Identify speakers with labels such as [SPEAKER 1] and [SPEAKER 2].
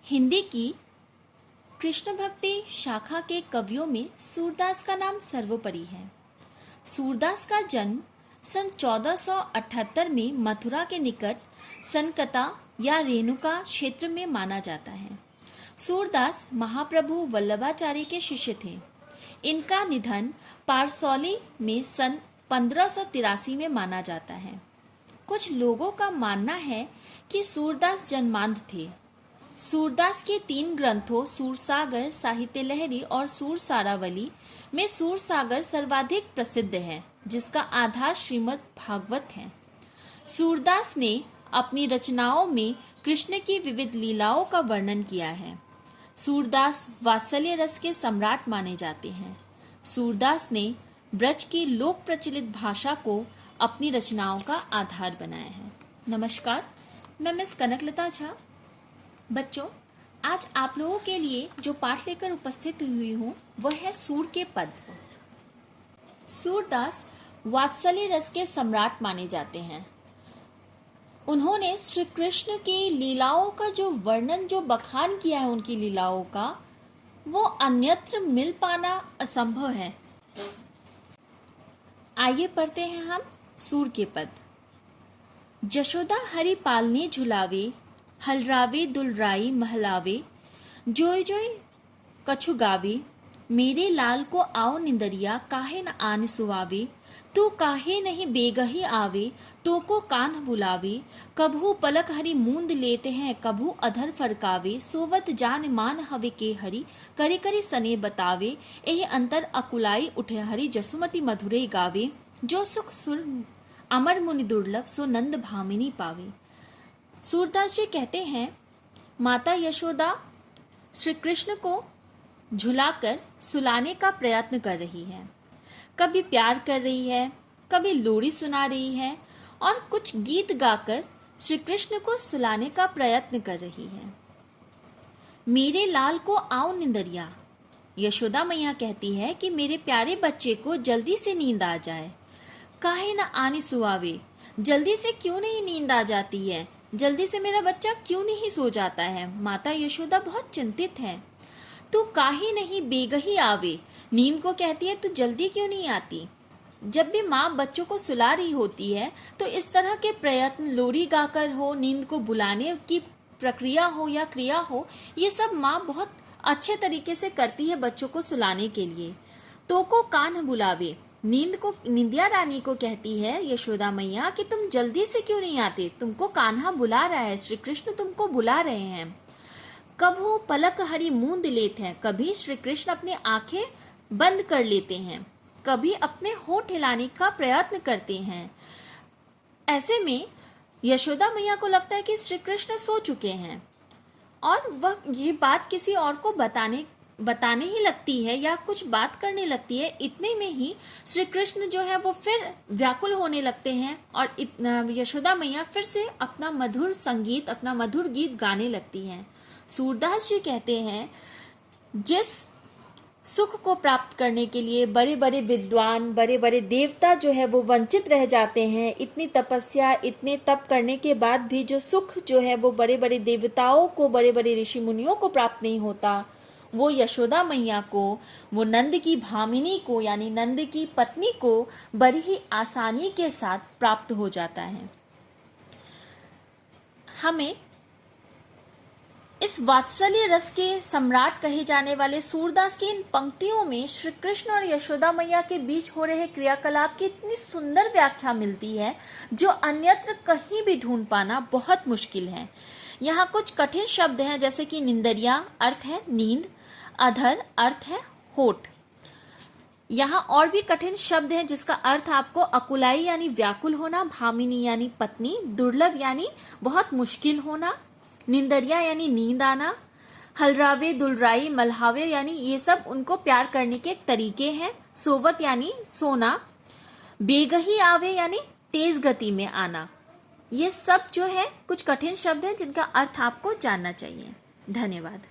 [SPEAKER 1] हिंदी की कृष्ण भक्ति शाखा के कवियों में सूरदास का नाम सर्वोपरि है। सूरदास का जन्म सन 1478 में मथुरा के निकट सनकता या रेणुका क्षेत्र में माना जाता है। सूरदास महाप्रभु वल्लभाचार्य के शिष्य थे। इनका निधन पारसौली में सन 1583 में माना जाता है। कुछ लोगों का मानना है कि सूरदास जन्मांध थे। सूरदास के 3 ग्रंथों सूरसागर, साहित्य लहरी और सूरसारावली में सूरसागर सर्वाधिक प्रसिद्ध है, जिसका आधार श्रीमद् भागवत है। सूरदास ने अपनी रचनाओं में कृष्ण की विविध लीलाओं का वर्णन किया है। सूरदास वात्सल्य रस के सम्राट माने जाते हैं। सूरदास ने ब्रज की लोक प्रचलित भाषा को अपनी रचनाओं का आधार बनाया है। नमस्कार, मैं मिस कनकलता झा। बच्चों, आज आप लोगों के लिए जो पाठ लेकर उपस्थित हुई हूँ वह है सूर के पद। सूरदास वात्सल्य रस के सम्राट माने जाते हैं। उन्होंने श्री कृष्ण की लीलाओं का जो वर्णन, जो बखान किया है उनकी लीलाओं का, वो अन्यत्र मिल पाना असंभव है। आइए पढ़ते हैं हम सूर के पद। जशोदा हरि पालने झुलावे, हलरावे दुलराई महलावे, जोय जोय कछु गावे, मेरे लाल को आओ निंदरिया, काहे न आन सुवावे, तू काहे नहीं बेगही आवे, तो को कान्ह बुलावे, कभू पलक हरि मूंद लेते हैं, कभू अधर फरकावे, सोवत जान मान हवे के हरि, करे करे सने बतावे, एह अंतर अकुलाई उठे हरि, जसुमति मधुरे गावे, जो सुख सुर अमर मुनि दुर्लभ, सो नंद भामिनी पावे। सूरदास जी कहते हैं, माता यशोदा श्री कृष्ण को झुलाकर सुलाने का प्रयत्न कर रही है। कभी प्यार कर रही है, कभी लोरी सुना रही है और कुछ गीत गाकर श्री कृष्ण को सुलाने का प्रयत्न कर रही है। मेरे लाल को आओ निंदरिया, यशोदा मैया कहती है कि मेरे प्यारे बच्चे को जल्दी से नींद आ जाए। काहे न आनी सुआवे, जल्दी से क्यों नहीं नींद आ जाती है, जल्दी से मेरा बच्चा क्यों नहीं सो जाता है। माता यशोदा बहुत चिंतित है। तू काहे नहीं बेगही आवे, नींद को कहती है तू जल्दी क्यों नहीं आती। जब भी माँ बच्चों को सुला रही होती है तो इस तरह के प्रयत्न, लोरी गाकर हो, नींद को बुलाने की प्रक्रिया हो या क्रिया हो, ये सब माँ बहुत अच्छे तरीके से करती है बच्चों को सुलाने के लिए। तो को कान्ह बुलावे, निंदिया रानी को कहती है यशोदा मैया कि तुम जल्दी से क्यों नहीं आते, तुमको कान्हा बुला रहा है, श्री कृष्ण तुमको बुला रहे हैं। कभू पलक हरि मूंद लेते हैं, कभी श्री कृष्ण अपनी आंखें बंद कर लेते हैं, कभी अपने होठ हिलाने का प्रयत्न करते हैं। ऐसे में यशोदा मैया को लगता है कि श्री कृष्ण सो चुके हैं और वह ये बात किसी और को बताने ही लगती है या कुछ बात करने लगती है। इतने में ही श्री कृष्ण जो है वो फिर व्याकुल होने लगते हैं और यशोदा मैया फिर से अपना मधुर संगीत, अपना मधुर गीत गाने लगती हैं। सूरदास जी कहते हैं, जिस सुख को प्राप्त करने के लिए बड़े बड़े विद्वान, बड़े बड़े देवता जो है वो वंचित रह जाते हैं, इतनी तपस्या, इतने तप करने के बाद भी जो सुख जो है वो बड़े बड़े देवताओं को, बड़े बड़े ऋषि मुनियों को प्राप्त नहीं होता, वो यशोदा मैया को, वो नंद की भामिनी को यानी नंद की पत्नी को बड़ी ही आसानी के साथ प्राप्त हो जाता है। हमें इस वात्सल्य रस के सम्राट कहे जाने वाले सूरदास की इन पंक्तियों में श्री कृष्ण और यशोदा मैया के बीच हो रहे क्रियाकलाप की इतनी सुंदर व्याख्या मिलती है जो अन्यत्र कहीं भी ढूंढ पाना बहुत मुश्किल है। यहाँ कुछ कठिन शब्द हैं, जैसे कि निंदरिया अर्थ है नींद, अधर अर्थ है होठ। यहाँ और भी कठिन शब्द हैं जिसका अर्थ आपको अकुलाई यानी व्याकुल होना, भामिनी यानी पत्नी, दुर्लभ यानी बहुत मुश्किल होना, निंदरिया यानी नींद आना, हलरावे दुलराई मल्हावे यानी ये सब उनको प्यार करने के तरीके हैं, सोवत यानी सोना, बेगही आवे यानी तेज गति में आना। ये सब जो है कुछ कठिन शब्द हैं जिनका अर्थ आपको जानना चाहिए। धन्यवाद।